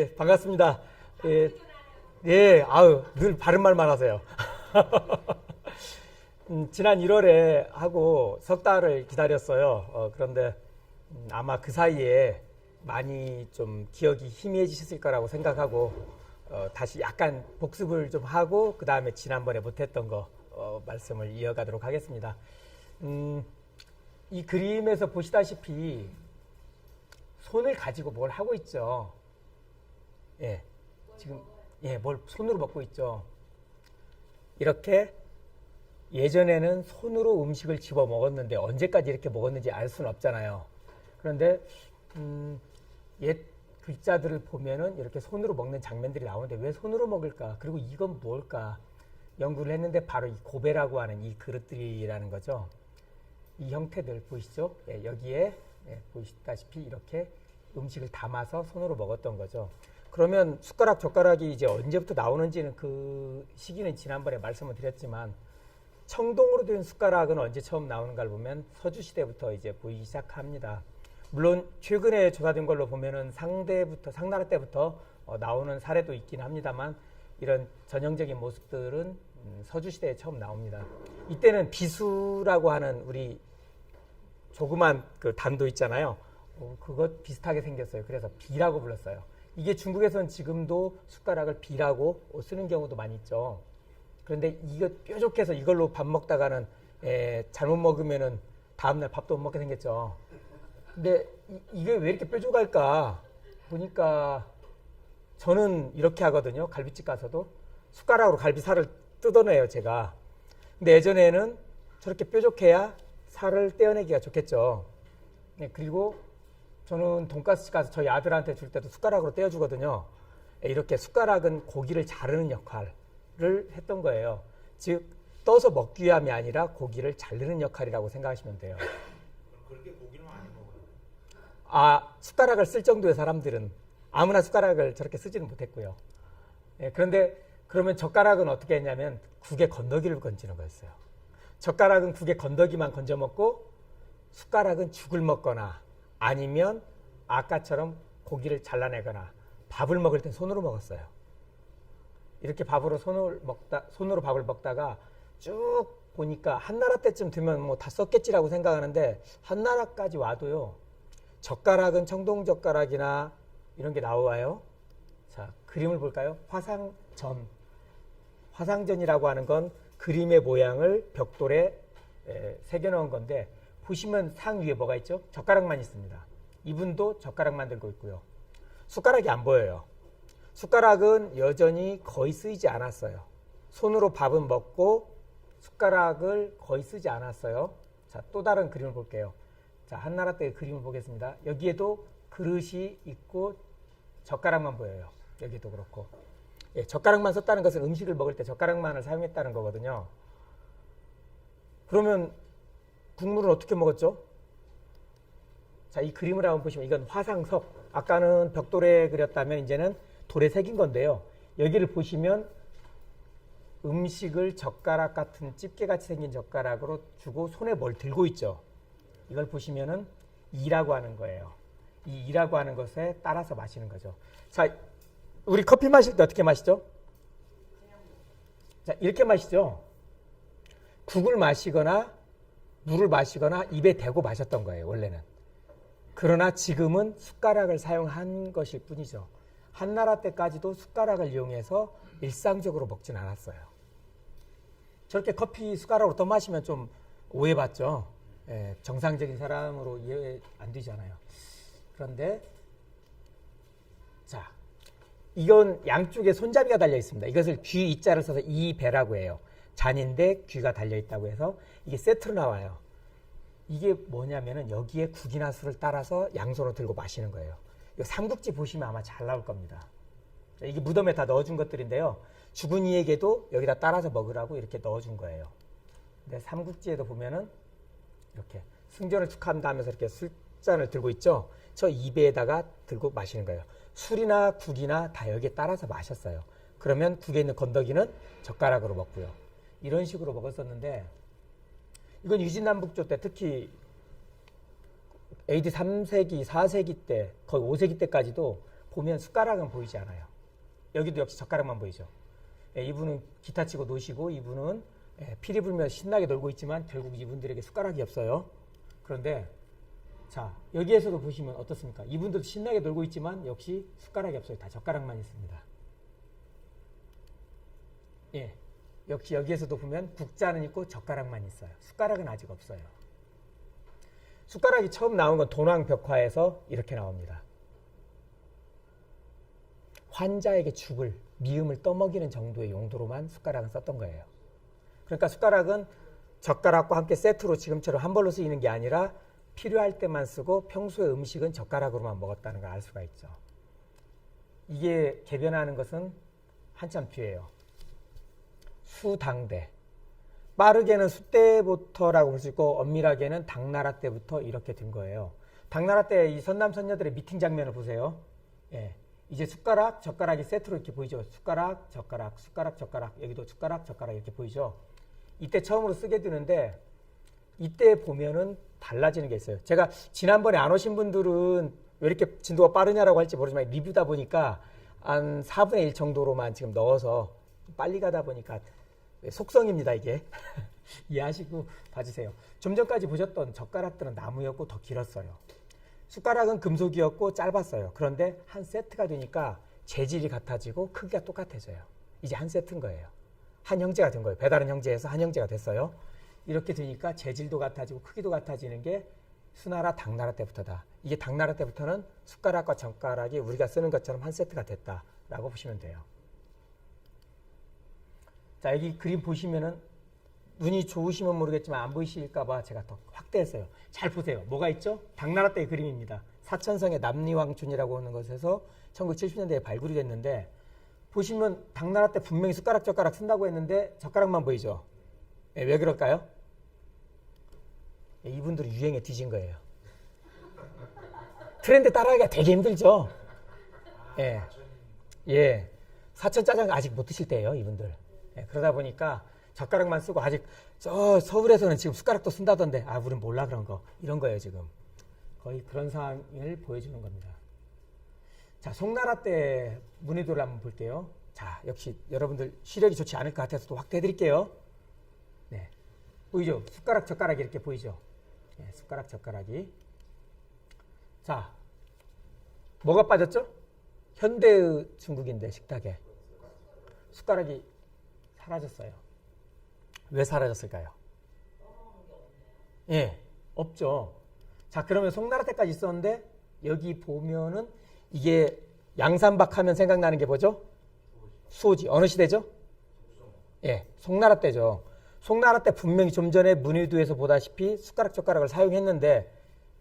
예, 반갑습니다. 예, 예, 아유, 늘 바른 말만 하세요. 지난 1월에 하고 석 달을 기다렸어요. 그런데 아마 그 사이에 많이 좀 기억이 희미해지셨을 거라고 생각하고 다시 약간 복습을 좀 하고 그 다음에 지난번에 못했던 거 말씀을 이어가도록 하겠습니다. 이 그림에서 보시다시피 손을 가지고 뭘 하고 있죠. 예, 지금 뭘 손으로 먹고 있죠. 이렇게 예전에는 손으로 음식을 집어 먹었는데 언제까지 이렇게 먹었는지 알 수는 없잖아요. 그런데 옛 글자들을 보면은 이렇게 손으로 먹는 장면들이 나오는데 왜 손으로 먹을까? 그리고 이건 뭘까? 연구를 했는데 바로 이 고배라고 하는 이 그릇들이라는 거죠. 이 형태들 보이시죠? 예, 여기에 보시다시피 이렇게 음식을 담아서 손으로 먹었던 거죠. 그러면 숟가락, 젓가락이 이제 언제부터 나오는지는 그 시기는 지난번에 말씀을 드렸지만 청동으로 된 숟가락은 언제 처음 나오는가를 보면 서주시대부터 이제 보이기 시작합니다. 물론 최근에 조사된 걸로 보면은 상나라 때부터 나오는 사례도 있긴 합니다만 이런 전형적인 모습들은 서주시대에 처음 나옵니다. 이때는 비수라고 하는 우리 조그만 그 단도 있잖아요. 그것 비슷하게 생겼어요. 그래서 비라고 불렀어요. 이게 중국에서는 지금도 숟가락을 비라고 쓰는 경우도 많이 있죠. 그런데 이거 뾰족해서 이걸로 밥 먹다가는 잘못 먹으면은 다음날 밥도 못 먹게 생겼죠. 근데 이게 왜 이렇게 뾰족할까 보니까 저는 이렇게 하거든요. 갈비집 가서도 숟가락으로 갈비살을 뜯어내요, 제가. 근데 예전에는 저렇게 뾰족해야 살을 떼어내기가 좋겠죠. 네, 그리고 저는 돈가스집 가서 저희 아들한테 줄 때도 숟가락으로 떼어주거든요. 이렇게 숟가락은 고기를 자르는 역할을 했던 거예요. 즉 떠서 먹기 위함이 아니라 고기를 자르는 역할이라고 생각하시면 돼요. 그렇게 고기를 많이 먹어요. 아, 숟가락을 쓸 정도의 사람들은 아무나 숟가락을 저렇게 쓰지는 못했고요. 그런데 그러면 젓가락은 어떻게 했냐면 국에 건더기를 건지는 거였어요. 젓가락은 국에 건더기만 건져 먹고 숟가락은 죽을 먹거나 아니면 아까처럼 고기를 잘라내거나 밥을 먹을 땐 손으로 먹었어요. 이렇게 손으로 밥을 먹다가 쭉 보니까 한나라 때쯤 되면 뭐 다 썼겠지라고 생각하는데 한나라까지 와도요. 젓가락은 청동젓가락이나 이런 게 나와요. 자, 그림을 볼까요? 화상전이라고 하는 건 그림의 모양을 벽돌에 새겨놓은 건데 보시면 상 위에 뭐가 있죠? 젓가락만 있습니다. 이분도 젓가락만 들고 있고요. 숟가락이 안 보여요. 숟가락은 여전히 거의 쓰이지 않았어요. 손으로 밥은 먹고 숟가락을 거의 쓰지 않았어요. 자, 또 다른 그림을 볼게요. 자, 한나라 때의 그림을 보겠습니다. 여기에도 그릇이 있고 젓가락만 보여요. 여기도 그렇고. 예, 젓가락만 썼다는 것은 음식을 먹을 때 젓가락만을 사용했다는 거거든요. 그러면 국물은 어떻게 먹었죠? 자, 이 그림을 한번 보시면 이건 화상석. 아까는 벽돌에 그렸다면 이제는 돌에 새긴 건데요. 여기를 보시면 음식을 젓가락 같은 집게같이 생긴 젓가락으로 주고 손에 뭘 들고 있죠. 이걸 보시면은 이라고 하는 거예요. 이 이라고 하는 것에 따라서 마시는 거죠. 자, 우리 커피 마실 때 어떻게 마시죠? 자, 이렇게 마시죠. 국을 마시거나 물을 마시거나 입에 대고 마셨던 거예요, 원래는. 그러나 지금은 숟가락을 사용한 것일 뿐이죠. 한나라 때까지도 숟가락을 이용해서 일상적으로 먹진 않았어요. 저렇게 커피 숟가락으로 떠마시면 좀 오해받죠. 예, 정상적인 사람으로 이해 안 되잖아요. 그런데 자, 이건 양쪽에 손잡이가 달려 있습니다. 이것을 귀 이자를 써서 이배라고 해요. 잔인데 귀가 달려 있다고 해서 이게 세트로 나와요. 이게 뭐냐면은 여기에 국이나 술을 따라서 양손으로 들고 마시는 거예요. 이거 삼국지 보시면 아마 잘 나올 겁니다. 이게 무덤에 다 넣어준 것들인데요. 죽은 이에게도 여기다 따라서 먹으라고 이렇게 넣어준 거예요. 근데 삼국지에도 보면은 이렇게 승전을 축하한다 하면서 이렇게 술잔을 들고 있죠. 저 입에다가 들고 마시는 거예요. 술이나 국이나 다 여기에 따라서 마셨어요. 그러면 국에 있는 건더기는 젓가락으로 먹고요. 이런 식으로 먹었었는데 이건 유진남북조 때 특히 AD 3세기, 4세기 때, 거의 5세기 때까지도 보면 숟가락은 보이지 않아요. 여기도 역시 젓가락만 보이죠. 예, 이분은 기타 치고 노시고 이분은 피리 불며 신나게 놀고 있지만 결국 이분들에게 숟가락이 없어요. 그런데 자, 여기에서도 보시면 어떻습니까? 이분들도 신나게 놀고 있지만 역시 숟가락이 없어요. 다 젓가락만 있습니다. 예, 역시 여기에서도 보면 국자는 있고 젓가락만 있어요. 숟가락은 아직 없어요. 숟가락이 처음 나온 건 돈왕벽화에서 이렇게 나옵니다. 환자에게 죽을, 미음을 떠먹이는 정도의 용도로만 숟가락은 썼던 거예요. 그러니까 숟가락은 젓가락과 함께 세트로 지금처럼 한 벌로 쓰이는 게 아니라 필요할 때만 쓰고 평소에 음식은 젓가락으로만 먹었다는 걸 알 수가 있죠. 이게 개변하는 것은 한참 뒤에요. 수당대. 빠르게는 수때부터라고 볼 수 있고 엄밀하게는 당나라 때부터 이렇게 된 거예요. 당나라 때 이 선남 선녀들의 미팅 장면을 보세요. 예, 이제 숟가락, 젓가락이 세트로 이렇게 보이죠. 숟가락, 젓가락, 숟가락, 젓가락. 여기도 숟가락, 젓가락 이렇게 보이죠. 이때 처음으로 쓰게 되는데 이때 보면은 달라지는 게 있어요. 제가 지난번에 안 오신 분들은 왜 이렇게 진도가 빠르냐라고 할지 모르지만 리뷰다 보니까 한 4분의 1 정도로만 지금 넣어서 빨리 가다 보니까 속성입니다, 이게. 이해하시고 봐주세요. 좀 전까지 보셨던 젓가락들은 나무였고 더 길었어요. 숟가락은 금속이었고 짧았어요. 그런데 한 세트가 되니까 재질이 같아지고 크기가 똑같아져요. 이제 한 세트인 거예요. 한 형제가 된 거예요. 배다른 형제에서 한 형제가 됐어요. 이렇게 되니까 재질도 같아지고 크기도 같아지는 게 수나라, 당나라 때부터다. 이게 당나라 때부터는 숟가락과 젓가락이 우리가 쓰는 것처럼 한 세트가 됐다라고 보시면 돼요. 자, 여기 그림 보시면은 눈이 좋으시면 모르겠지만 안 보이실까봐 제가 더 확대했어요. 잘 보세요. 뭐가 있죠? 당나라 때의 그림입니다. 사천성의 남리왕촌이라고 하는 것에서 1970년대에 발굴이 됐는데 보시면 당나라 때 분명히 숟가락, 젓가락 쓴다고 했는데 젓가락만 보이죠? 네, 왜 그럴까요? 네, 이분들이 유행에 뒤진 거예요. 트렌드 따라하기가 되게 힘들죠? 예. 예. 사천 짜장 아직 못 드실 때예요, 이분들. 예, 그러다 보니까 젓가락만 쓰고 아직 저 서울에서는 지금 숟가락도 쓴다던데 아 우린 몰라 그런 거 이런 거예요 지금. 거의 그런 상황을 보여주는 겁니다. 자, 송나라 때 문의도를 한번 볼게요. 자, 역시 여러분들 시력이 좋지 않을 것 같아서 또 확대해 드릴게요. 네, 보이죠? 숟가락 젓가락이 이렇게 보이죠? 네, 숟가락 젓가락이. 자, 뭐가 빠졌죠? 현대의 중국인데 식탁에 숟가락이 사라졌어요. 왜 사라졌을까요? 예, 없죠. 자, 그러면 송나라 때까지 있었는데 여기 보면은 이게 양산박 하면 생각나는 게 뭐죠? 수호지. 어느 시대죠? 예, 송나라 때죠. 송나라 때 분명히 좀 전에 문의도에서 보다시피 숟가락 젓가락을 사용했는데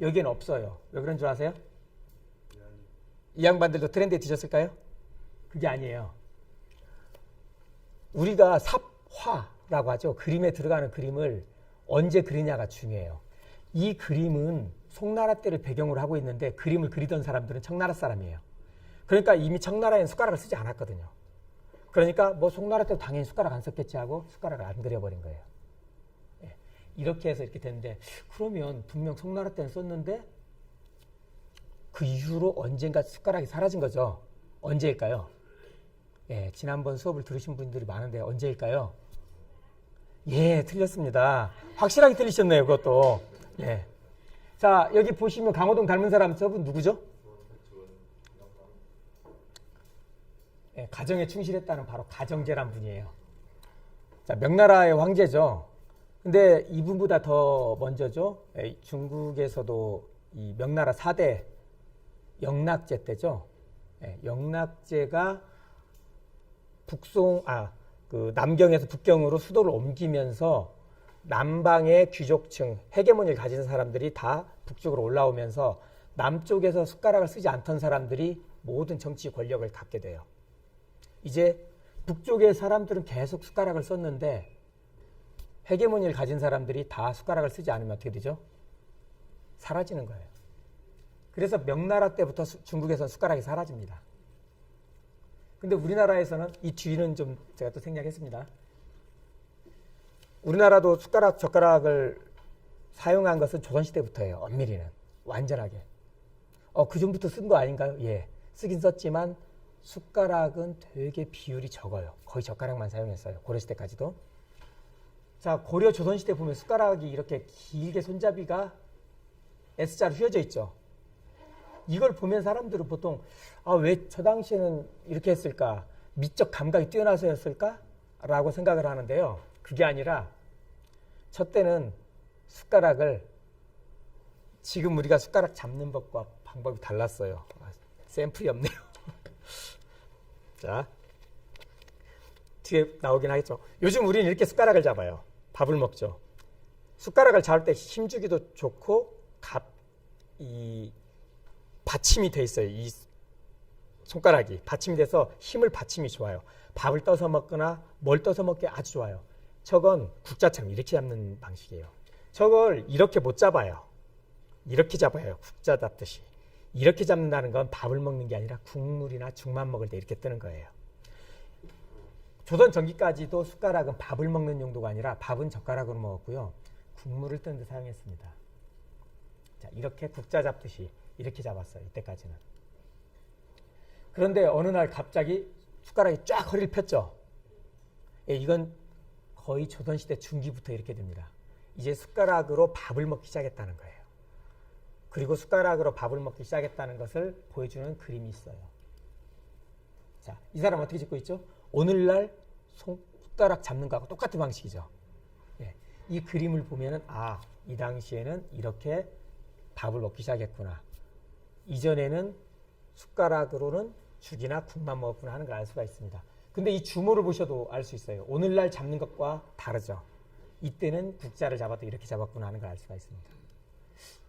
여기는 없어요. 왜 그런 줄 아세요? 이 양반들도 트렌드에 뒤졌을까요? 그게 아니에요. 우리가 삽화라고 하죠. 그림에 들어가는 그림을 언제 그리냐가 중요해요. 이 그림은 송나라 때를 배경으로 하고 있는데 그림을 그리던 사람들은 청나라 사람이에요. 그러니까 이미 청나라에는 숟가락을 쓰지 않았거든요. 그러니까 뭐 송나라 때도 당연히 숟가락 안 썼겠지 하고 숟가락을 안 그려버린 거예요. 예, 이렇게 해서 이렇게 됐는데 그러면 분명 송나라 때는 썼는데 그 이후로 언젠가 숟가락이 사라진 거죠. 언제일까요? 예, 지난번 수업을 들으신 분들이 많은데 언제일까요? 예, 틀렸습니다. 확실하게 틀리셨네요, 그것도. 예. 자, 여기 보시면 강호동 닮은 사람 저분 누구죠? 예, 가정에 충실했다는 바로 가정제란 분이에요. 자, 명나라의 황제죠. 근데 이분보다 더 먼저죠. 예, 중국에서도 이 명나라 4대 영락제 때죠. 예, 영락제가 남경에서 북경으로 수도를 옮기면서 남방의 귀족층, 헤게모니를 가진 사람들이 다 북쪽으로 올라오면서 남쪽에서 숟가락을 쓰지 않던 사람들이 모든 정치 권력을 갖게 돼요. 이제 북쪽의 사람들은 계속 숟가락을 썼는데 헤게모니를 가진 사람들이 다 숟가락을 쓰지 않으면 어떻게 되죠? 사라지는 거예요. 그래서 명나라 때부터 중국에서는 숟가락이 사라집니다. 근데 우리나라에서는 이 뒤는 좀 제가 또 생략했습니다. 우리나라도 숟가락, 젓가락을 사용한 것은 조선시대부터예요. 엄밀히는. 완전하게. 그 전부터 쓴 거 아닌가요? 예. 쓰긴 썼지만 숟가락은 되게 비율이 적어요. 거의 젓가락만 사용했어요. 고려시대까지도. 자, 고려 조선시대 보면 숟가락이 이렇게 길게 손잡이가 S자로 휘어져 있죠. 이걸 보면 사람들은 보통 왜 저 당시에는 이렇게 했을까? 미적 감각이 뛰어나서였을까? 라고 생각을 하는데요. 그게 아니라 저 때는 숟가락을 지금 우리가 숟가락 잡는 법과 방법이 달랐어요. 샘플이 없네요. 자, 뒤에 나오긴 하겠죠. 요즘 우리는 이렇게 숟가락을 잡아요. 밥을 먹죠. 숟가락을 잡을 때 힘주기도 좋고 이 받침이 돼 있어요. 이 손가락이 받침이 돼서 힘을 받침이 좋아요. 밥을 떠서 먹거나 뭘 떠서 먹기 아주 좋아요. 저건 국자처럼 이렇게 잡는 방식이에요. 저걸 이렇게 못 잡아요. 이렇게 잡아요. 국자 잡듯이. 이렇게 잡는다는 건 밥을 먹는 게 아니라 국물이나 죽만 먹을 때 이렇게 뜨는 거예요. 조선 전기까지도 숟가락은 밥을 먹는 용도가 아니라 밥은 젓가락으로 먹었고요. 국물을 뜨는 데 사용했습니다. 자, 이렇게 국자 잡듯이 이렇게 잡았어요. 이때까지는. 그런데 어느 날 갑자기 숟가락이 쫙 허리를 폈죠. 예, 이건 거의 조선시대 중기부터 이렇게 됩니다. 이제 숟가락으로 밥을 먹기 시작했다는 거예요. 그리고 숟가락으로 밥을 먹기 시작했다는 것을 보여주는 그림이 있어요. 자, 이 사람 어떻게 짓고 있죠? 오늘날 손가락 잡는 거하고 똑같은 방식이죠. 예, 이 그림을 보면은 이 당시에는 이렇게 밥을 먹기 시작했구나. 이전에는 숟가락으로는 죽이나 국만 먹었구나 하는 걸 알 수가 있습니다. 근데 이 주모를 보셔도 알 수 있어요. 오늘날 잡는 것과 다르죠. 이때는 국자를 잡아도 이렇게 잡았구나 하는 걸 알 수가 있습니다.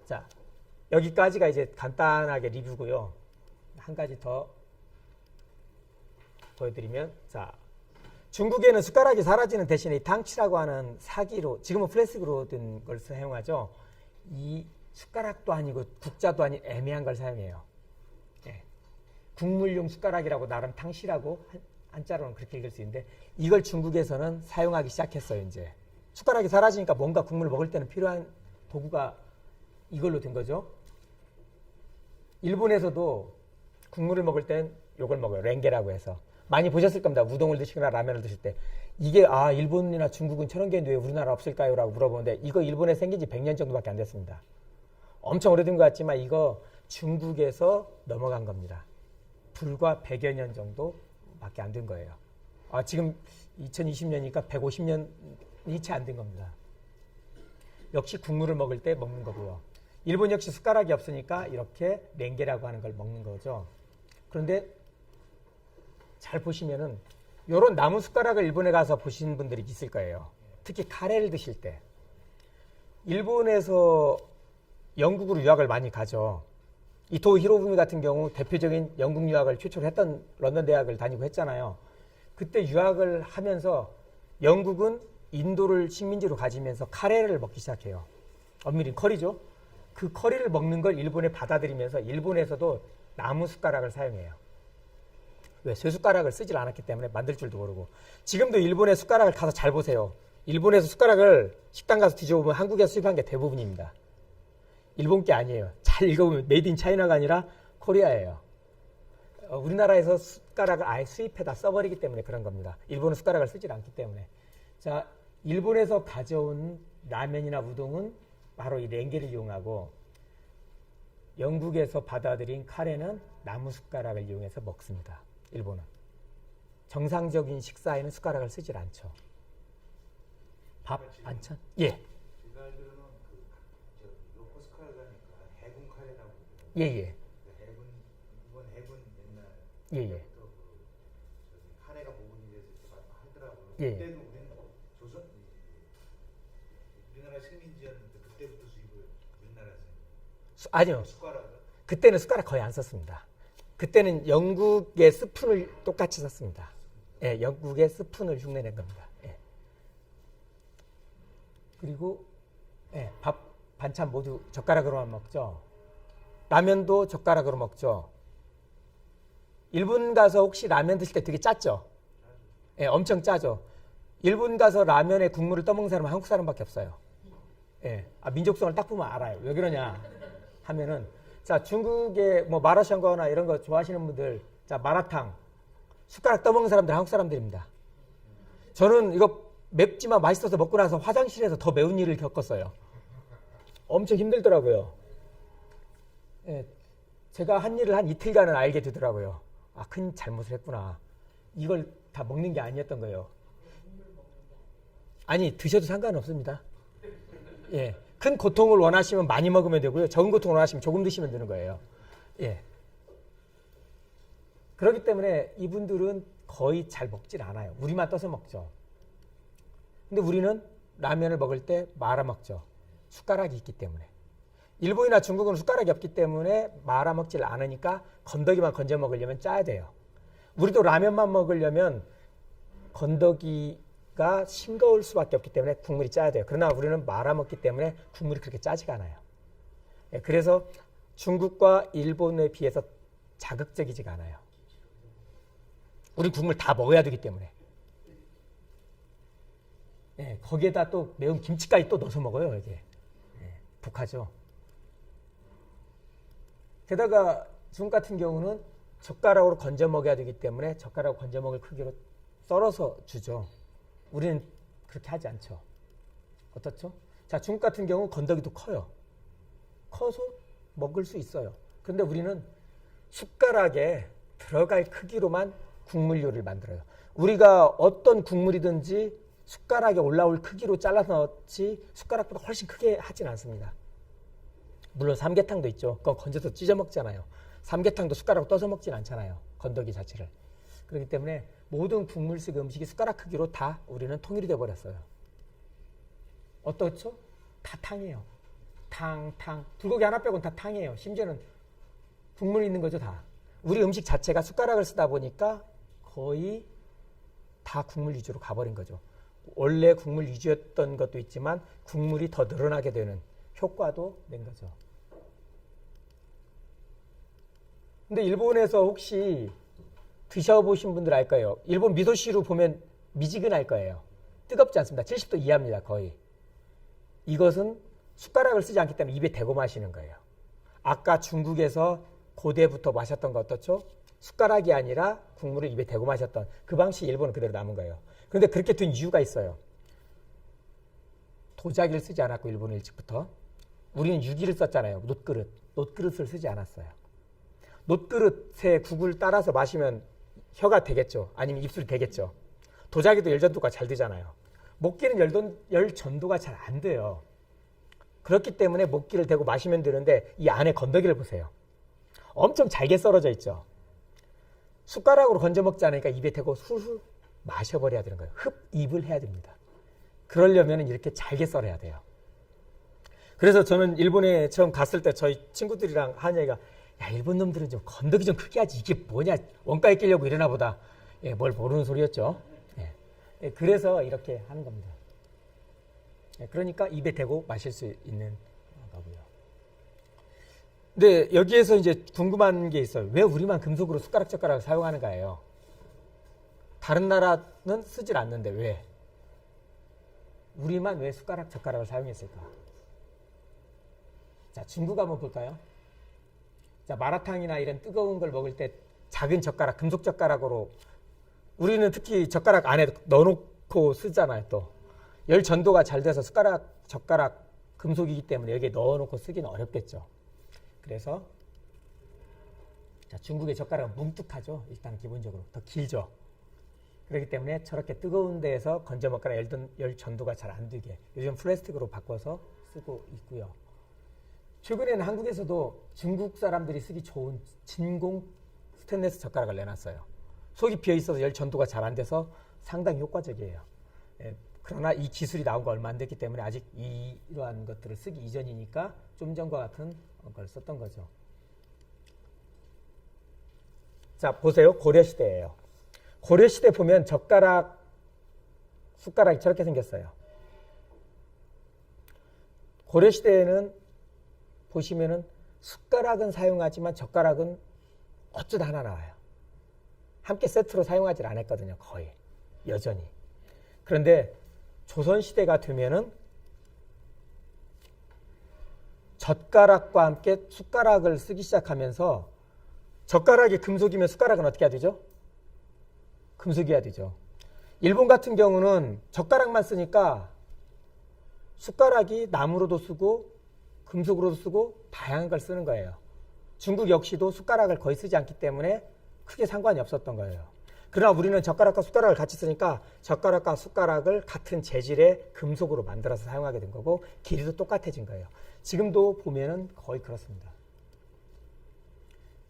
자, 여기까지가 이제 간단하게 리뷰고요. 한 가지 더 보여드리면, 자, 중국에는 숟가락이 사라지는 대신에 이 탕치라고 하는 사기로, 지금은 플라스틱으로 된 걸 사용하죠. 이 숟가락도 아니고 국자도 아닌 애매한 걸 사용해요. 예. 국물용 숟가락이라고 나름 탕시라고 한자로는 그렇게 읽을 수 있는데 이걸 중국에서는 사용하기 시작했어요. 이제 숟가락이 사라지니까 뭔가 국물을 먹을 때는 필요한 도구가 이걸로 된 거죠. 일본에서도 국물을 먹을 땐 이걸 먹어요. 렌게라고 해서. 많이 보셨을 겁니다. 우동을 드시거나 라면을 드실 때. 이게 일본이나 중국은 저런 게 왜 우리나라 없을까요? 라고 물어보는데 이거 일본에 생긴 지 100년 정도밖에 안 됐습니다. 엄청 오래된 것 같지만 이거 중국에서 넘어간 겁니다. 불과 100여 년 정도밖에 안 된 거예요. 지금 2020년이니까 150년이 채 안 된 겁니다. 역시 국물을 먹을 때 먹는 거고요. 일본 역시 숟가락이 없으니까 이렇게 렌게라고 하는 걸 먹는 거죠. 그런데 잘 보시면은 이런 나무 숟가락을 일본에 가서 보신 분들이 있을 거예요. 특히 카레를 드실 때. 일본에서 영국으로 유학을 많이 가죠. 이토 히로부미 같은 경우 대표적인 영국 유학을 최초로 했던 런던 대학을 다니고 했잖아요. 그때 유학을 하면서 영국은 인도를 식민지로 가지면서 카레를 먹기 시작해요. 엄밀히 커리죠. 그 커리를 먹는 걸 일본에 받아들이면서 일본에서도 나무 숟가락을 사용해요. 왜? 쇠숟가락을 쓰질 않았기 때문에 만들 줄도 모르고. 지금도 일본의 숟가락을 가서 잘 보세요. 일본에서 숟가락을 식당 가서 뒤져보면 한국에서 수입한 게 대부분입니다. 일본 게 아니에요. 잘 읽어보면 메이드 인 차이나가 아니라 코리아예요. 우리나라에서 숟가락을 아예 수입해다 써버리기 때문에 그런 겁니다. 일본은 숟가락을 쓰질 않기 때문에. 자, 일본에서 가져온 라면이나 우동은 바로 이 렌게를 이용하고 영국에서 받아들인 카레는 나무 숟가락을 이용해서 먹습니다. 일본은. 정상적인 식사에는 숟가락을 쓰질 않죠. 밥, 반찬? 예. 제가 알기로는 요코 숟가락이니까 해군 카레라고. 예예. 이번 해군 옛날 예예. 또 카레가 보분이 돼서 하더라고요. 예. 그때도 우리는 우리나라 식민지였는데 그때부터 수입을 우리나라에서 아니요. 숟가락을. 그때는 숟가락 거의 안 썼습니다. 그때는 영국의 스푼을 똑같이 썼습니다. 예, 영국의 스푼을 흉내낸 겁니다. 예. 그리고 예, 밥, 반찬 모두 젓가락으로만 먹죠. 라면도 젓가락으로 먹죠. 일본 가서 혹시 라면 드실 때 되게 짰죠? 예, 엄청 짜죠. 일본 가서 라면에 국물을 떠먹는 사람은 한국 사람밖에 없어요. 예, 민족성을 딱 보면 알아요. 왜 그러냐 하면은 자, 중국의 뭐 마라샹궈나 이런 거 좋아하시는 분들, 자, 마라탕 숟가락 떠먹는 사람들 한국 사람들입니다. 저는 이거 맵지만 맛있어서 먹고 나서 화장실에서 더 매운 일을 겪었어요. 엄청 힘들더라고요. 예, 제가 한 일을 한 이틀간은 알게 되더라고요. 아, 큰 잘못을 했구나. 이걸 다 먹는 게 아니었던 거예요. 아니, 드셔도 상관없습니다. 예, 큰 고통을 원하시면 많이 먹으면 되고요. 적은 고통을 원하시면 조금 드시면 되는 거예요. 예. 그렇기 때문에 이분들은 거의 잘 먹질 않아요. 우리만 떠서 먹죠. 근데 우리는 라면을 먹을 때 말아 먹죠. 숟가락이 있기 때문에. 일본이나 중국은 숟가락이 없기 때문에 말아 먹질 않으니까 건더기만 건져 먹으려면 짜야 돼요. 우리도 라면만 먹으려면 건더기가 싱거울 수밖에 없기 때문에 국물이 짜야 돼요. 그러나 우리는 말아 먹기 때문에 국물이 그렇게 짜지가 않아요. 예, 그래서 중국과 일본에 비해서 자극적이지가 않아요. 우리 국물 다 먹어야 되기 때문에. 예, 거기에다 또 매운 김치까지 또 넣어서 먹어요. 이게 예, 독하죠. 게다가 중국 같은 경우는 젓가락으로 건져 먹어야 되기 때문에 젓가락으로 건져 먹을 크기로 썰어서 주죠. 우리는 그렇게 하지 않죠. 어떻죠? 자, 중국 같은 경우 건더기도 커요. 커서 먹을 수 있어요. 그런데 우리는 숟가락에 들어갈 크기로만 국물 요리를 만들어요. 우리가 어떤 국물이든지 숟가락에 올라올 크기로 잘라서 넣지 숟가락보다 훨씬 크게 하진 않습니다. 물론 삼계탕도 있죠. 그건 건져서 찢어 먹잖아요. 삼계탕도 숟가락으로 떠서 먹진 않잖아요. 건더기 자체를. 그렇기 때문에 모든 국물식 음식이 숟가락 크기로 다 우리는 통일이 되어버렸어요. 어떻죠? 다 탕이에요. 탕. 불고기 하나 빼고는 다 탕이에요. 심지어는 국물이 있는 거죠, 다. 우리 음식 자체가 숟가락을 쓰다 보니까 거의 다 국물 위주로 가버린 거죠. 원래 국물 위주였던 것도 있지만 국물이 더 늘어나게 되는 효과도 낸 거죠. 근데 일본에서 혹시 드셔보신 분들 알 거예요. 일본 미소시루 보면 미지근할 거예요. 뜨겁지 않습니다. 70도 이하입니다, 거의. 이것은 숟가락을 쓰지 않기 때문에 입에 대고 마시는 거예요. 아까 중국에서 고대부터 마셨던 거 어떻죠? 숟가락이 아니라 국물을 입에 대고 마셨던 그 방식이 일본은 그대로 남은 거예요. 그런데 그렇게 된 이유가 있어요. 도자기를 쓰지 않았고 일본은 일찍부터. 우리는 유기를 썼잖아요. 놋그릇. 놋그릇을 쓰지 않았어요. 놋그릇에 국을 따라서 마시면 혀가 되겠죠. 아니면 입술이 되겠죠. 도자기도 열전도가 잘 되잖아요. 목기는 열전도가 잘 안 돼요. 그렇기 때문에 목기를 대고 마시면 되는데 이 안에 건더기를 보세요. 엄청 잘게 썰어져 있죠. 숟가락으로 건져 먹지 않으니까 입에 대고 술술 마셔버려야 되는 거예요. 흡입을 해야 됩니다. 그러려면 이렇게 잘게 썰어야 돼요. 그래서 저는 일본에 처음 갔을 때 저희 친구들이랑 한 얘기가 야, 일본 놈들은 좀 건더기 좀 크게 하지. 이게 뭐냐. 원가에 끼려고 이러나 보다. 예, 뭘 모르는 소리였죠. 예. 예, 그래서 이렇게 하는 겁니다. 예, 그러니까 입에 대고 마실 수 있는 거고요. 근데 여기에서 이제 궁금한 게 있어요. 왜 우리만 금속으로 숟가락 젓가락을 사용하는가예요. 다른 나라는 쓰질 않는데 왜? 우리만 왜 숟가락 젓가락을 사용했을까? 자, 중국 한번 볼까요? 자, 마라탕이나 이런 뜨거운 걸 먹을 때 작은 젓가락, 금속 젓가락으로 우리는 특히 젓가락 안에 넣어놓고 쓰잖아요. 또 열 전도가 잘 돼서 젓가락 금속이기 때문에 여기에 넣어놓고 쓰기는 어렵겠죠. 그래서 자, 중국의 젓가락은 뭉툭하죠. 일단 기본적으로 더 길죠. 그렇기 때문에 저렇게 뜨거운 데에서 건져 먹거나 열 전도가 잘 안 되게 요즘 플라스틱으로 바꿔서 쓰고 있고요. 최근에는 한국에서도 중국 사람들이 쓰기 좋은 진공 스테인리스 젓가락을 내놨어요. 속이 비어 있어서 열 전도가 잘 안 돼서 상당히 효과적이에요. 예, 그러나 이 기술이 나온 거 얼마 안 됐기 때문에 아직 이러한 것들을 쓰기 이전이니까 좀 전과 같은 걸 썼던 거죠. 자, 보세요. 고려시대예요. 고려시대 보면 젓가락, 숟가락이 저렇게 생겼어요. 고려시대에는 보시면은 숟가락은 사용하지만 젓가락은 어쩌다 하나 나와요. 함께 세트로 사용하지 않았거든요. 거의. 여전히. 그런데 조선시대가 되면은 젓가락과 함께 숟가락을 쓰기 시작하면서 젓가락이 금속이면 숟가락은 어떻게 해야 되죠? 금속이어야 되죠. 일본 같은 경우는 젓가락만 쓰니까 숟가락이 나무로도 쓰고 금속으로도 쓰고 다양한 걸 쓰는 거예요. 중국 역시도 숟가락을 거의 쓰지 않기 때문에 크게 상관이 없었던 거예요. 그러나 우리는 젓가락과 숟가락을 같이 쓰니까 젓가락과 숟가락을 같은 재질의 금속으로 만들어서 사용하게 된 거고 길이도 똑같아진 거예요. 지금도 보면은 거의 그렇습니다.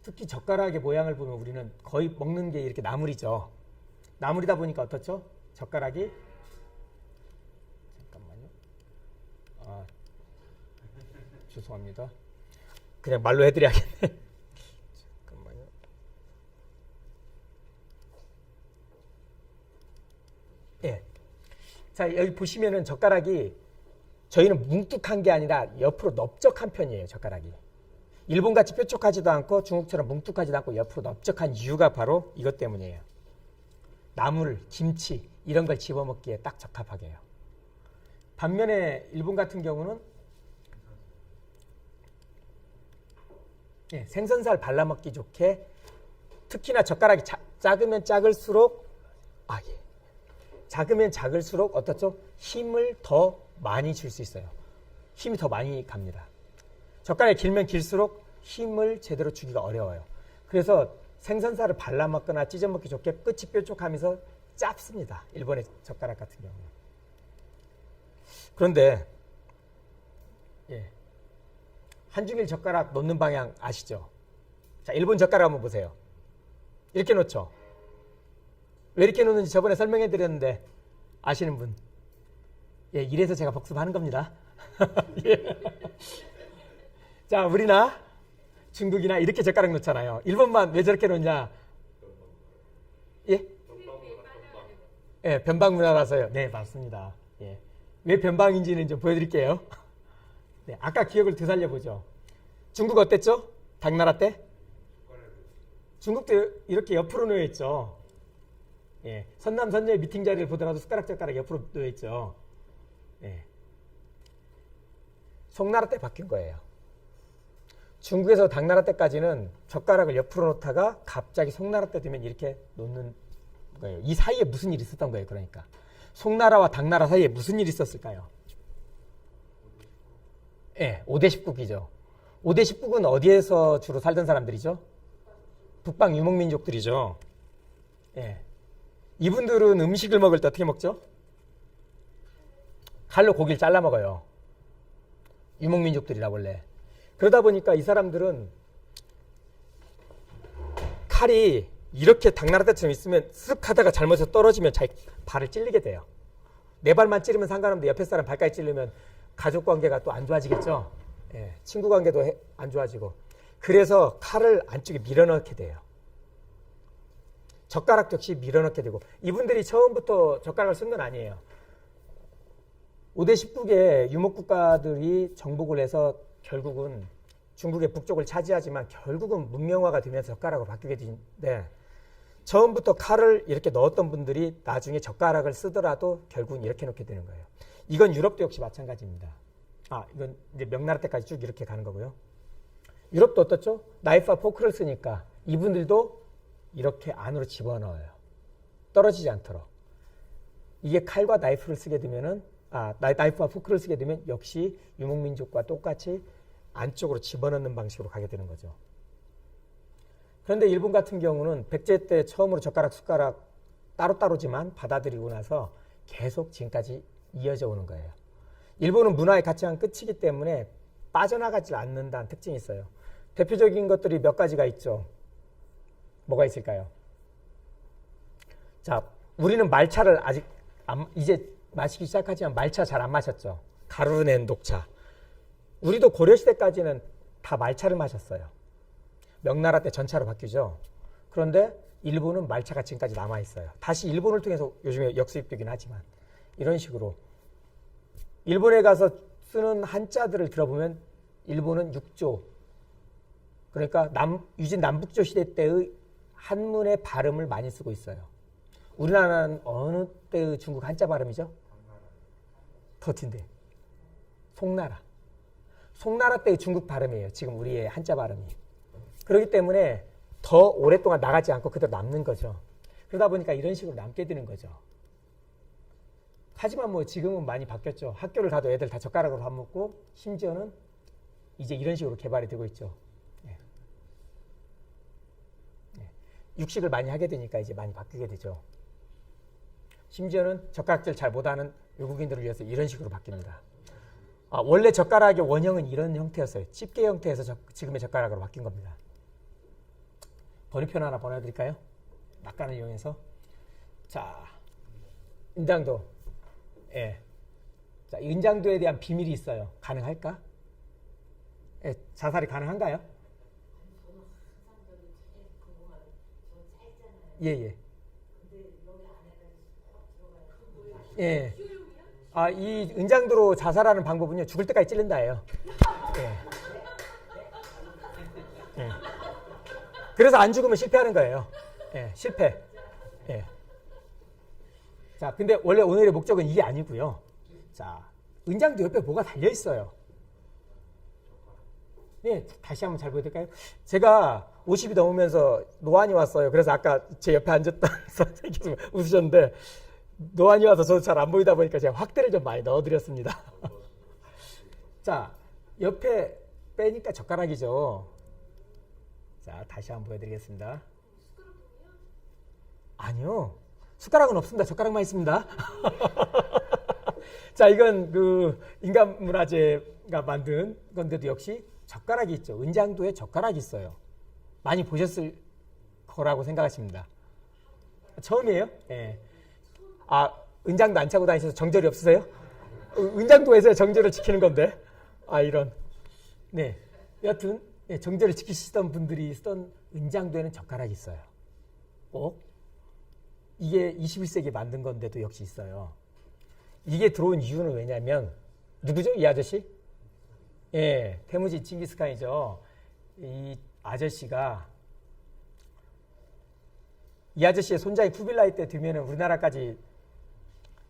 특히 젓가락의 모양을 보면 우리는 거의 먹는 게 이렇게 나물이죠. 나물이다 보니까 어떻죠? 젓가락이 잠깐만요. 죄송합니다. 그냥 말로 해드려야겠네. 잠깐만요. 예. 자, 여기 보시면은 젓가락이 저희는 뭉툭한 게 아니라 옆으로 넓적한 편이에요, 젓가락이. 일본같이 뾰족하지도 않고 중국처럼 뭉툭하지도 않고 옆으로 넓적한 이유가 바로 이것 때문이에요. 나물, 김치 이런 걸 집어먹기에 딱 적합하게 해요. 반면에 일본 같은 경우는 생선살 발라먹기 좋게 특히나 젓가락이 작으면 작을수록 작으면 작을수록 어떻죠? 힘을 더 많이 줄 수 있어요. 힘이 더 많이 갑니다. 젓가락이 길면 길수록 힘을 제대로 주기가 어려워요. 그래서 생선살을 발라먹거나 찢어먹기 좋게 끝이 뾰족하면서 짧습니다. 일본의 젓가락 같은 경우는. 그런데 한중일 젓가락 놓는 방향 아시죠? 자, 일본 젓가락 한번 보세요. 이렇게 놓죠. 왜 이렇게 놓는지 저번에 설명해 드렸는데 아시는 분? 이래서 제가 복습하는 겁니다. 자, 우리나 중국이나 이렇게 젓가락 놓잖아요. 일본만 왜 저렇게 놓냐? 변방 문화라서요. 네, 맞습니다. 왜 변방인지는 좀 보여드릴게요. 아까 기억을 되살려보죠. 중국 어땠죠? 당나라 때? 중국도 이렇게 옆으로 놓여있죠. 선남 선녀의 미팅 자리를 보더라도 숟가락 젓가락 옆으로 놓여있죠. 송나라 때 바뀐 거예요. 중국에서 당나라 때까지는 젓가락을 옆으로 놓다가 갑자기 송나라 때 되면 이렇게 놓는 거예요. 이 사이에 무슨 일이 있었던 거예요. 그러니까 송나라와 당나라 사이에 무슨 일이 있었을까요? 5대 10국이죠. 5대 10국은 어디에서 주로 살던 사람들이죠? 북방 유목민족들이죠. 이분들은 음식을 먹을 때 어떻게 먹죠? 칼로 고기를 잘라 먹어요. 유목민족들이라 원래. 그러다 보니까 이 사람들은 칼이 이렇게 당나라 때처럼 있으면 쓱 하다가 잘못해서 떨어지면 자기 발을 찔리게 돼요. 내 발만 찌르면 상관없는데 옆에 사람 발까지 찌르면 가족 관계가 또 안 좋아지겠죠. 친구 관계도 안 좋아지고. 그래서 칼을 안쪽에 밀어넣게 돼요. 젓가락도 역시 밀어넣게 되고. 이분들이 처음부터 젓가락을 쓴 건 아니에요. 5대 10국의 유목국가들이 정복을 해서 결국은 중국의 북쪽을 차지하지만 결국은 문명화가 되면서 젓가락으로 바뀌게 되는데 처음부터 칼을 이렇게 넣었던 분들이 나중에 젓가락을 쓰더라도 결국은 이렇게 놓게 되는 거예요. 이건 유럽도 역시 마찬가지입니다. 이건 이제 명나라 때까지 쭉 이렇게 가는 거고요. 유럽도 어떻죠? 나이프와 포크를 쓰니까 이분들도 이렇게 안으로 집어넣어요. 떨어지지 않도록. 이게 칼과 나이프를 쓰게 되면은 나이프와 포크를 쓰게 되면 역시 유목민족과 똑같이 안쪽으로 집어넣는 방식으로 가게 되는 거죠. 그런데 일본 같은 경우는 백제 때 처음으로 젓가락, 숟가락 따로따로지만 받아들이고 나서 계속 지금까지 이어져 오는 거예요. 일본은 문화의 가치관 끝이기 때문에 빠져나가지 않는다는 특징이 있어요. 대표적인 것들이 몇 가지가 있죠. 뭐가 있을까요? 자, 우리는 말차를 아직 이제 마시기 시작하지만 말차 잘 안 마셨죠. 가루로 낸 녹차. 우리도 고려시대까지는 다 말차를 마셨어요. 명나라 때 전차로 바뀌죠. 그런데 일본은 말차가 지금까지 남아있어요. 다시 일본을 통해서 요즘에 역수입되긴 하지만 이런 식으로 일본에 가서 쓰는 한자들을 들어보면 일본은 육조, 그러니까 유진 남북조 시대 때의 한문의 발음을 많이 쓰고 있어요. 우리나라는 어느 때의 중국 한자 발음이죠? 더틴데 송나라. 송나라 때의 중국 발음이에요. 지금 우리의 한자 발음이. 그렇기 때문에 더 오랫동안 나가지 않고 그대로 남는 거죠. 그러다 보니까 이런 식으로 남게 되는 거죠. 하지만 뭐 지금은 많이 바뀌었죠. 학교를 가도 애들 다 젓가락으로 밥 먹고 심지어는 이제 이런 식으로 개발이 되고 있죠. 예. 예. 육식을 많이 하게 되니까 이제 많이 바뀌게 되죠. 심지어는 젓가락질 잘 못하는 외국인들을 위해서 이런 식으로 바뀝니다. 원래 젓가락의 원형은 이런 형태였어요. 집게 형태에서 지금의 젓가락으로 바뀐 겁니다. 번호표 하나 보내드릴까요? 낙관을 이용해서. 자, 은장도. 예. 자, 은장도에 대한 비밀이 있어요. 가능할까? 예, 자살이 가능한가요? 예, 예. 예. 이 은장도로 자살하는 방법은요, 죽을 때까지 찔른다예요. 예. 예. 그래서 안 죽으면 실패하는 거예요. 예, 실패. 예. 자, 근데 원래 오늘의 목적은 이게 아니고요. 자, 은장도 옆에 뭐가 달려 있어요. 네, 다시 한번 잘 보여드릴까요? 제가 50이 넘으면서 노안이 왔어요. 그래서 아까 제 옆에 앉았다 선생님께서 웃으셨는데, 노안이 와서 저도 잘 안 보이다 보니까 제가 확대를 좀 많이 넣어드렸습니다. 자, 옆에 빼니까 젓가락이죠. 자, 다시 한번 보여드리겠습니다. 아니요. 숟가락은 없습니다. 젓가락만 있습니다. 자, 이건 그 인간문화재가 만든 건데도 역시 젓가락이 있죠. 은장도에 젓가락이 있어요. 많이 보셨을 거라고 생각하십니다. 처음이에요? 예. 은장도 안 차고 다니셔서 정절이 없으세요? 은장도에서 정절을 지키는 건데. 이런. 네. 여튼 정절을 지키시던 분들이 쓰던 은장도에는 젓가락이 있어요. 꼭. 이게 21세기에 만든 건데도 역시 있어요. 이게 들어온 이유는 왜냐면 누구죠? 이 아저씨? 예, 태무진 칭기스칸이죠. 이 아저씨가 이 아저씨의 손자인 쿠빌라이 때 되면은 우리나라까지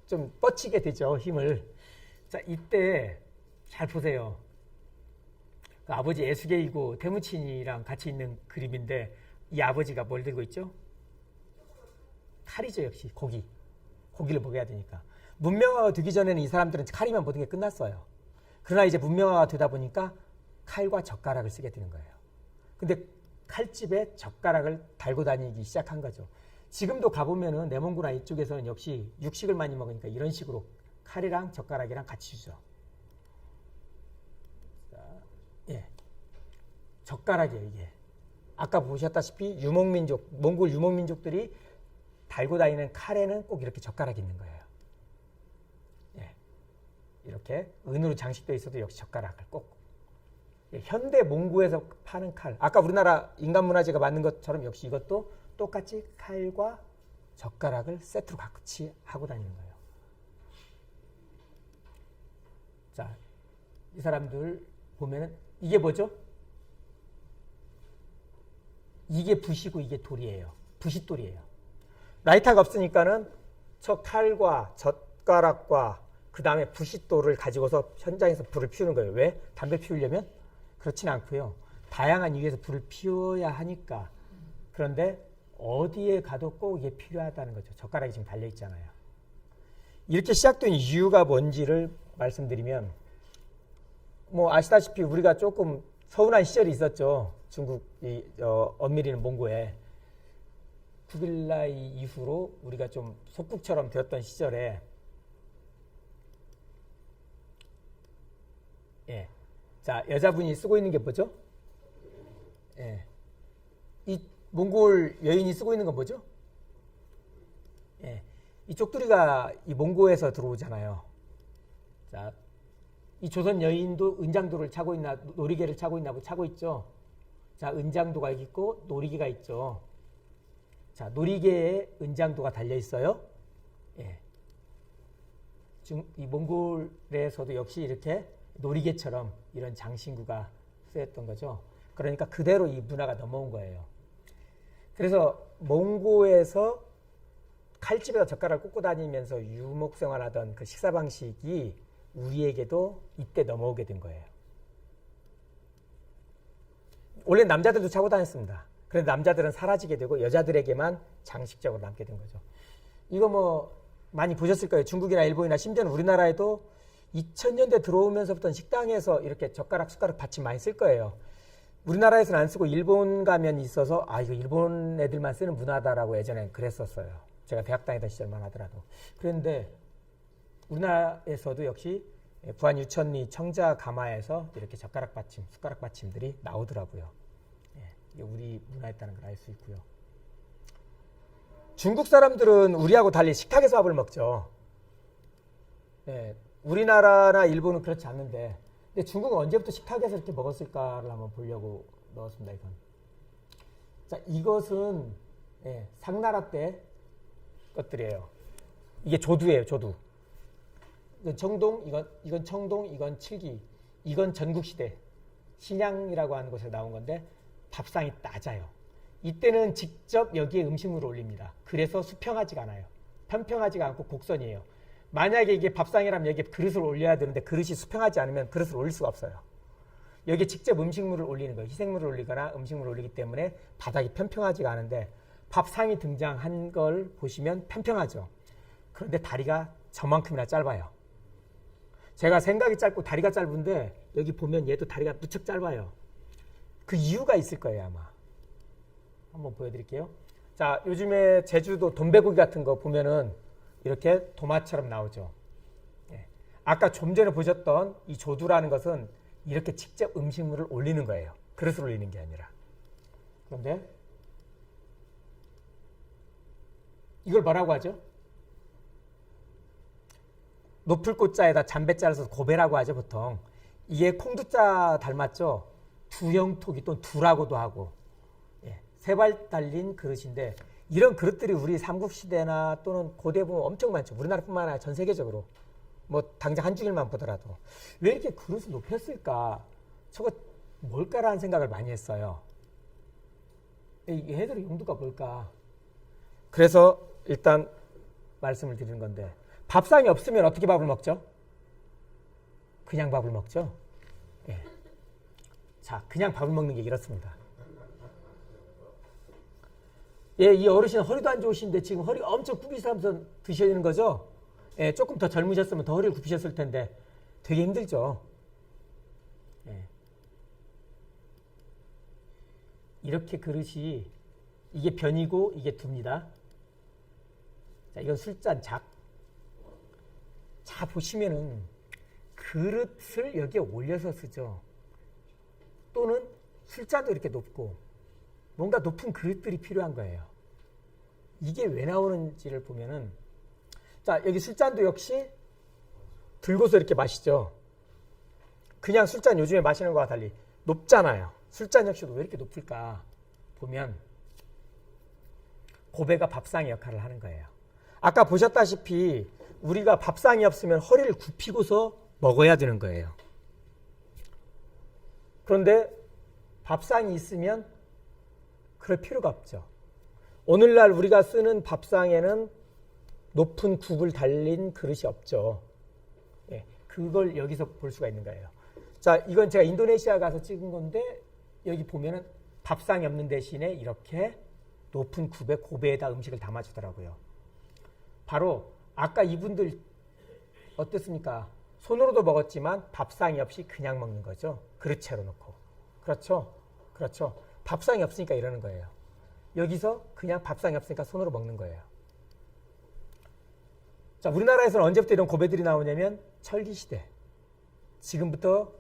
좀 뻗치게 되죠. 힘을. 자, 이때 잘 보세요. 그 아버지 에수게이고 태무친이랑 같이 있는 그림인데 이 아버지가 뭘 들고 있죠? 칼이죠. 역시 고기를 먹여야 되니까. 문명화가 되기 전에는 이 사람들은 칼이면 모든 게 끝났어요. 그러나 이제 문명화가 되다 보니까 칼과 젓가락을 쓰게 되는 거예요. 근데 칼집에 젓가락을 달고 다니기 시작한 거죠. 지금도 가보면은 내몽고나 이쪽에서는 역시 육식을 많이 먹으니까 이런 식으로 칼이랑 젓가락이랑 같이 주죠. 자, 예. 젓가락이에요, 이게. 아까 보셨다시피 유목민족, 몽골 유목민족들이 달고 다니는 칼에는 꼭 이렇게 젓가락이 있는 거예요. 예. 이렇게 은으로 장식되어 있어도 역시 젓가락을 꼭. 예. 현대 몽고에서 파는 칼. 아까 우리나라 인간문화재가 만든 것처럼 역시 이것도 똑같이 칼과 젓가락을 세트로 같이 하고 다니는 거예요. 자, 이 사람들 보면은 이게 뭐죠? 이게 붓이고 이게 돌이에요. 붓이돌이에요. 라이터가 없으니까는 저 칼과 젓가락과 그 다음에 붓이돌을 가지고서 현장에서 불을 피우는 거예요. 왜? 담배 피우려면? 그렇진 않고요. 다양한 이유에서 불을 피워야 하니까. 그런데 어디에 가도 꼭 이게 필요하다는 거죠. 젓가락이 지금 달려 있잖아요. 이렇게 시작된 이유가 뭔지를 말씀드리면, 뭐 아시다시피 우리가 조금 서운한 시절이 있었죠. 중국 엄밀히는 몽고에. 쿠빌라이 이후로 우리가 좀 속국처럼 되었던 시절에, 예. 자, 여자분이 쓰고 있는 게 뭐죠? 예. 이 몽골 여인이 쓰고 있는 건 뭐죠? 예. 이 쪽두리가 이 몽고에서 들어오잖아요. 자, 이 조선 여인도 은장도를 차고 있나, 놀이개를 차고 있나, 차고 있죠. 자, 은장도가 있고 놀이개가 있죠. 자, 놀이개에 은장도가 달려 있어요. 예. 이 몽골에서도 역시 이렇게 놀이개처럼 이런 장신구가 쓰였던 거죠. 그러니까 그대로 이 문화가 넘어온 거예요. 그래서 몽고에서 칼집에다 젓가락을 꽂고 다니면서 유목 생활하던 그 식사 방식이 우리에게도 이때 넘어오게 된 거예요. 원래 남자들도 차고 다녔습니다. 그런데 남자들은 사라지게 되고 여자들에게만 장식적으로 남게 된 거죠. 이거 뭐 많이 보셨을 거예요. 중국이나 일본이나 심지어는 우리나라에도 2000년대 들어오면서부터 식당에서 이렇게 젓가락, 숟가락 받침 많이 쓸 거예요. 우리나라에서는 안 쓰고 일본 가면 있어서 아 이거 일본 애들만 쓰는 문화다라고 예전에 그랬었어요. 제가 대학 다니던 시절만 하더라도. 그런데 우리나라에서도 역시 부안 유천리 청자 가마에서 이렇게 젓가락 받침, 숟가락 받침들이 나오더라고요. 이게 우리 문화였다는 걸 알 수 있고요. 중국 사람들은 우리하고 달리 식탁에서 밥을 먹죠. 우리나라나 일본은 그렇지 않는데, 근데 중국은 언제부터 식탁에서 이렇게 먹었을까를 한번 보려고 넣었습니다. 이건. 자, 이것은 상나라 때 것들이에요. 이게 조두예요, 조두. 이건 청동, 이건 청동, 이건 칠기, 이건 전국시대 신양이라고 하는 곳에서 나온 건데 밥상이 낮아요. 이때는 직접 여기에 음식물을 올립니다. 그래서 수평하지가 않아요. 편평하지가 않고 곡선이에요. 만약에 이게 밥상이라면 여기에 그릇을 올려야 되는데 그릇이 수평하지 않으면 그릇을 올릴 수가 없어요. 여기에 직접 음식물을 올리는 거예요. 희생물을 올리거나 음식물을 올리기 때문에 바닥이 편평하지가 않은데 밥상이 등장한 걸 보시면 편평하죠. 그런데 다리가 저만큼이나 짧아요. 제가 생각이 짧고 다리가 짧은데 여기 보면 얘도 다리가 무척 짧아요. 그 이유가 있을 거예요, 아마. 한번 보여드릴게요. 자, 요즘에 제주도 돈베고기 같은 거 보면은 이렇게 도마처럼 나오죠. 아까 좀 전에 보셨던 이 조두라는 것은 이렇게 직접 음식물을 올리는 거예요. 그릇을 올리는 게 아니라. 그런데 이걸 뭐라고 하죠? 높을 꽃자에다 잠배자를 써서 고배라고 하죠, 보통. 이게 콩두자 닮았죠? 두형토기 또는 두라고도 하고. 세 발 달린 그릇인데 이런 그릇들이 우리 삼국시대나 또는 고대 보면 엄청 많죠. 우리나라뿐만 아니라 전 세계적으로. 뭐 당장 한중일만 보더라도. 왜 이렇게 그릇을 높였을까? 저거 뭘까라는 생각을 많이 했어요. 이 애들의 용도가 뭘까? 그래서 일단 말씀을 드리는 건데 밥상이 없으면 어떻게 밥을 먹죠? 그냥 밥을 먹죠. 자, 그냥 밥을 먹는 게 이렇습니다. 이 어르신은 허리도 안 좋으신데 지금 허리 엄청 굽히시면서 드셔야 되는 거죠? 조금 더 젊으셨으면 더 허리를 굽히셨을 텐데 되게 힘들죠. 이렇게 그릇이 이게 변이고 이게 두입니다. 자, 이건 술잔 작. 자, 보시면은 그릇을 여기에 올려서 쓰죠. 또는 술잔도 이렇게 높고 뭔가 높은 그릇들이 필요한 거예요. 이게 왜 나오는지를 보면은 자, 여기 술잔도 역시 들고서 이렇게 마시죠. 그냥 술잔 요즘에 마시는 거와 달리 높잖아요. 술잔 역시도 왜 이렇게 높을까 보면 고배가 밥상의 역할을 하는 거예요. 아까 보셨다시피 우리가 밥상이 없으면 허리를 굽히고서 먹어야 되는 거예요. 그런데 밥상이 있으면 그럴 필요가 없죠. 오늘날 우리가 쓰는 밥상에는 높은 굽을 달린 그릇이 없죠. 그걸 여기서 볼 수가 있는 거예요. 자, 이건 제가 인도네시아 가서 찍은 건데 여기 보면은 밥상이 없는 대신에 이렇게 높은 굽에 고배에다 음식을 담아주더라고요. 바로 아까 이분들 어땠습니까? 손으로도 먹었지만 밥상이 없이 그냥 먹는 거죠. 그릇채로 놓고. 그렇죠? 그렇죠. 밥상이 없으니까 이러는 거예요. 여기서 그냥 밥상이 없으니까 손으로 먹는 거예요. 자, 우리나라에서는 언제부터 이런 고배들이 나오냐면 철기시대. 지금부터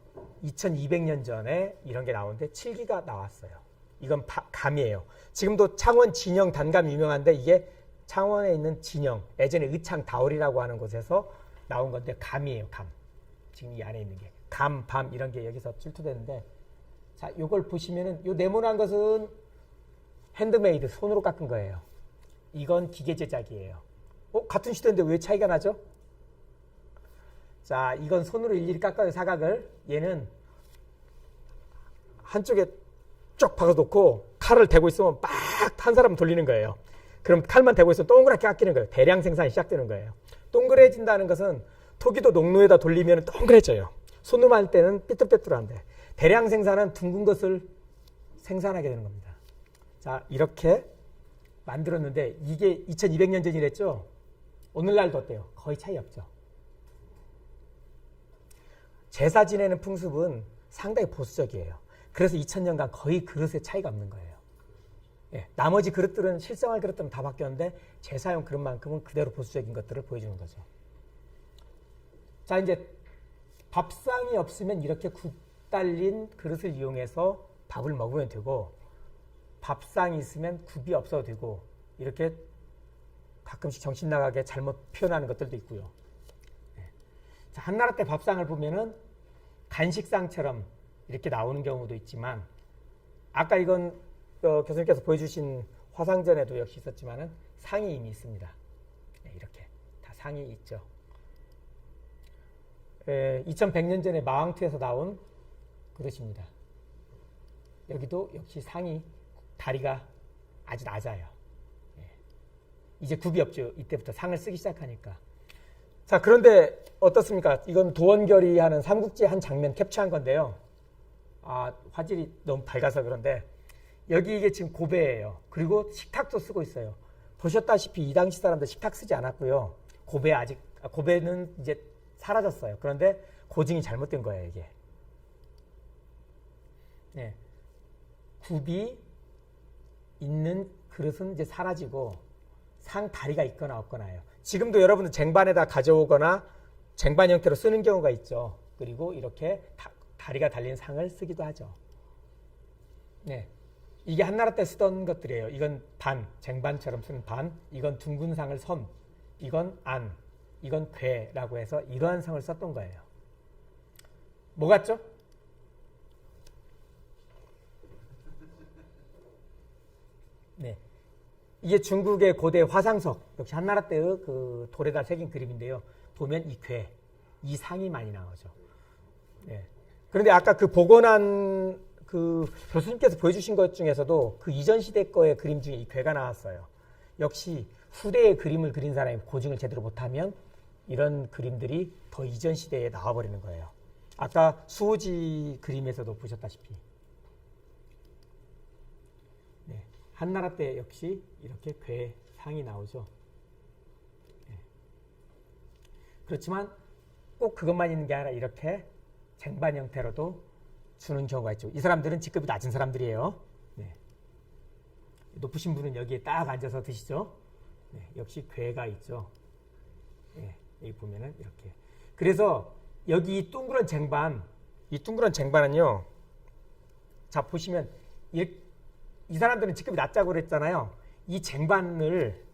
2200년 전에 이런 게 나오는데 칠기가 나왔어요. 이건 감이에요. 지금도 창원 진영 단감이 유명한데 이게 창원에 있는 진영, 예전에 의창 다올이라고 하는 곳에서 나온 건데 감이에요, 감. 지금 이 안에 있는 게. 감, 밤 이런 게 여기서 출토되는데 자, 요걸 보시면은 요 네모난 것은 핸드메이드, 손으로 깎은 거예요. 이건 기계 제작이에요. 같은 시대인데 왜 차이가 나죠? 자, 이건 손으로 일일이 깎아요, 사각을. 얘는 한쪽에 쭉 박아놓고 칼을 대고 있으면 막 한 사람 돌리는 거예요. 그럼 칼만 대고 있으면 동그랗게 깎이는 거예요. 대량 생산이 시작되는 거예요. 동그래진다는 것은 토기도 농로에다 돌리면 동그래져요. 손으로 할 때는 삐뚤빼뚤한데 대량 생산은 둥근 것을 생산하게 되는 겁니다. 자, 이렇게 만들었는데 이게 2200년 전이랬죠? 오늘날도 어때요? 거의 차이 없죠. 제사 지내는 풍습은 상당히 보수적이에요. 그래서 2000년간 거의 그릇의 차이가 없는 거예요. 예, 나머지 그릇들은 실생활 그릇들은 다 바뀌었는데 제사용 그릇만큼은 그대로 보수적인 것들을 보여주는 거죠. 자, 이제 밥상이 없으면 이렇게 국 달린 그릇을 이용해서 밥을 먹으면 되고, 밥상이 있으면 굽이 없어도 되고, 이렇게 가끔씩 정신 나가게 잘못 표현하는 것들도 있고요. 자, 한나라 때 밥상을 보면은 간식상처럼 이렇게 나오는 경우도 있지만, 아까 이건 교수님께서 보여주신 화상전에도 역시 있었지만은 상이 이미 있습니다. 이렇게 다 상이 있죠. 2100년 전에 마왕투에서 나온 그릇입니다. 여기도 역시 상이 다리가 아주 낮아요. 이제 굽이 없죠. 이때부터 상을 쓰기 시작하니까. 자, 그런데 어떻습니까? 이건 도원결이 하는 삼국지 한 장면 캡처한 건데요. 아, 화질이 너무 밝아서 그런데 여기 이게 지금 고배예요. 그리고 식탁도 쓰고 있어요. 보셨다시피 이 당시 사람들 식탁 쓰지 않았고요. 고배는 이제 사라졌어요. 그런데 고증이 잘못된 거예요, 이게. 네. 굽이 있는 그릇은 이제 사라지고 상 다리가 있거나 없거나예요. 지금도 여러분들 쟁반에다 가져오거나 쟁반 형태로 쓰는 경우가 있죠. 그리고 이렇게 다리가 달린 상을 쓰기도 하죠. 네. 이게 한나라 때 쓰던 것들이에요. 이건 반, 쟁반처럼 쓰는 반, 이건 둥근 상을 선, 이건 안, 이건 괴라고 해서 이러한 상을 썼던 거예요. 뭐 같죠? 네. 이게 중국의 고대 화상석, 역시 한나라 때의 그 돌에다 새긴 그림인데요. 보면 이 괴, 이 상이 많이 나오죠. 네. 그런데 아까 그 복원한 그 교수님께서 보여주신 것 중에서도 그 이전 시대 거의 그림 중에 이 괴가 나왔어요. 역시 후대의 그림을 그린 사람이 고증을 제대로 못하면 이런 그림들이 더 이전 시대에 나와버리는 거예요. 아까 수호지 그림에서도 보셨다시피. 네. 한나라 때 역시 이렇게 괴상이 나오죠. 네. 그렇지만 꼭 그것만 있는 게 아니라 이렇게 쟁반 형태로도 주는 경우가 있죠. 이 사람들은 직급이 낮은 사람들이에요. 네. 높으신 분은 여기에 딱 앉아서 드시죠. 네. 역시 괴가 있죠. 네. 여기 보면은 이렇게. 그래서 여기 이 둥그런 쟁반은요. 자, 보시면 이 사람들은 직급이 낮다고 그랬잖아요. 이 쟁반을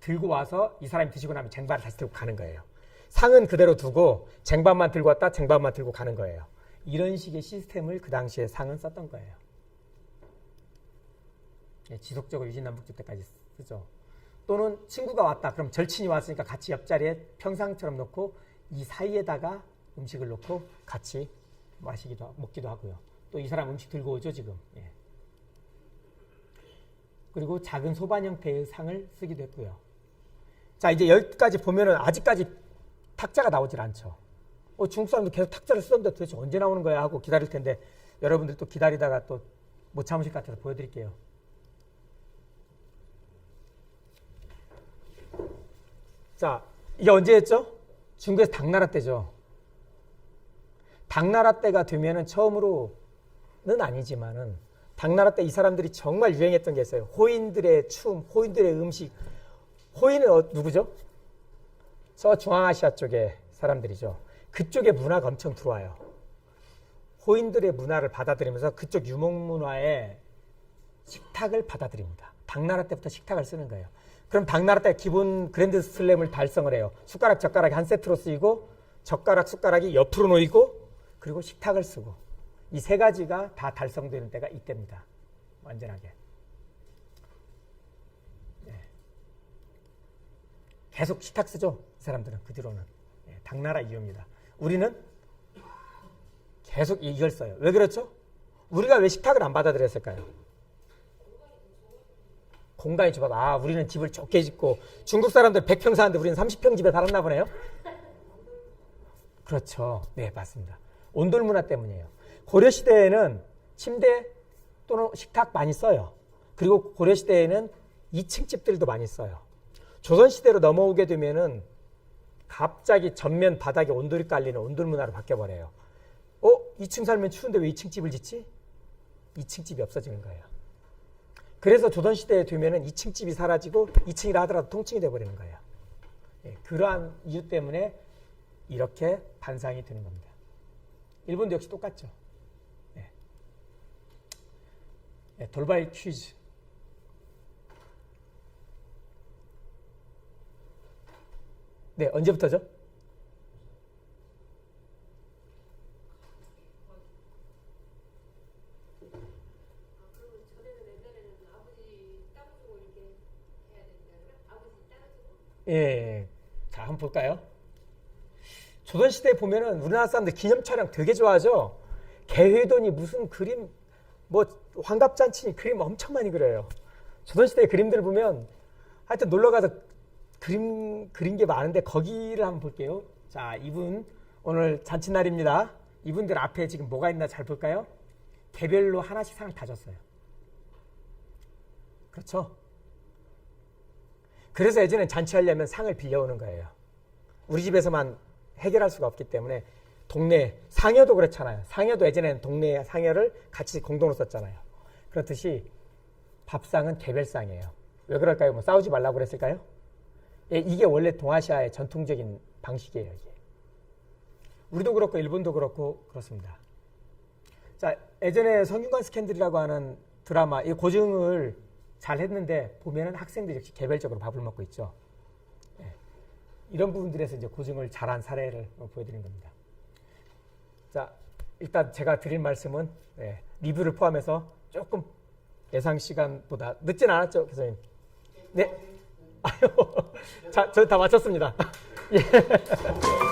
들고 와서 이 사람이 드시고 나면 쟁반을 다시 들고 가는 거예요. 상은 그대로 두고 쟁반만 들고 왔다 쟁반만 들고 가는 거예요. 이런 식의 시스템을 그 당시에 상은 썼던 거예요. 네, 지속적으로 유진남북조 때까지 쓰죠. 또는 친구가 왔다 그럼 절친이 왔으니까 같이 옆자리에 평상처럼 놓고 이 사이에다가 음식을 놓고 같이 먹기도 하고요. 또 이 사람 음식 들고 오죠 지금. 예. 그리고 작은 소반 형태의 상을 쓰기도 했고요. 자, 이제 여기까지 보면은 아직까지 탁자가 나오질 않죠. 중국 사람도 계속 탁자를 쓰던데 도대체 언제 나오는 거야 하고 기다릴 텐데 여러분들 또 기다리다가 또 못 참으실 것 같아서 보여드릴게요. 자, 이게 언제였죠? 중국에서 당나라 때죠. 당나라 때가 되면은 처음으로는 아니지만은 당나라 때 이 사람들이 정말 유행했던 게 있어요. 호인들의 춤, 호인들의 음식. 호인은 누구죠? 저 중앙아시아 쪽의 사람들이죠. 그쪽의 문화가 엄청 들어와요. 호인들의 문화를 받아들이면서 그쪽 유목문화의 식탁을 받아들입니다. 당나라 때부터 식탁을 쓰는 거예요. 그럼 당나라 때 기본 그랜드 슬램을 달성을 해요. 숟가락, 젓가락이 한 세트로 쓰이고 젓가락, 숟가락이 옆으로 놓이고 그리고 식탁을 쓰고 이 세 가지가 다 달성되는 때가 이때입니다. 완전하게. 네. 계속 식탁 쓰죠. 이 사람들은 그 뒤로는. 네, 당나라 이유입니다. 우리는 계속 이걸 써요. 왜 그렇죠? 우리가 왜 식탁을 안 받아들였을까요? 공간이 좁아. 우리는 집을 좁게 짓고 중국 사람들 100평 사는데 우리는 30평 집에 살았나 보네요. 그렇죠. 네, 맞습니다. 온돌 문화 때문이에요. 고려시대에는 침대 또는 식탁 많이 써요. 그리고 고려시대에는 2층 집들도 많이 써요. 조선시대로 넘어오게 되면은 갑자기 전면 바닥에 온돌이 깔리는 온돌 문화로 바뀌어버려요. 2층 살면 추운데 왜 2층 집을 짓지? 2층 집이 없어지는 거예요. 그래서 조선시대에 되면은 2층 집이 사라지고 2층이라 하더라도 통칭이 돼버리는 거예요. 예, 그러한 이유 때문에 이렇게 반상이 되는 겁니다. 일본도 역시 똑같죠. 예. 예, 돌발 퀴즈. 네, 언제부터죠? 예, 자, 한번 볼까요? 조선시대에 보면은 우리나라 사람들 기념 촬영 되게 좋아하죠? 개회돈이 무슨 그림, 뭐, 환갑잔치니 그림 엄청 많이 그려요. 조선시대 그림들 보면 하여튼 놀러가서 그린 게 많은데 거기를 한번 볼게요. 자, 이분 오늘 잔치날입니다. 이분들 앞에 지금 뭐가 있나 잘 볼까요? 개별로 하나씩 상 다 줬어요. 그렇죠? 그래서 예전에 잔치하려면 상을 빌려오는 거예요. 우리 집에서만 해결할 수가 없기 때문에 동네 상여도 그렇잖아요. 상여도 예전에는 동네 상여를 같이 공동으로 썼잖아요. 그렇듯이 밥상은 개별상이에요. 왜 그럴까요? 뭐 싸우지 말라고 그랬을까요? 예, 이게 원래 동아시아의 전통적인 방식이에요. 이게. 우리도 그렇고 일본도 그렇고 그렇습니다. 자, 예전에 성균관 스캔들이라고 하는 드라마 이 고증을 잘 했는데 보면은 학생들이 역시 개별적으로 밥을 먹고 있죠. 예, 이런 부분들에서 이제 고증을 잘한 사례를 보여드린 겁니다. 자, 일단 제가 드릴 말씀은 리뷰를 포함해서 조금 예상 시간보다 늦진 않았죠, 교수님? 네. 아유, 자, 저 다 마쳤습니다. 예.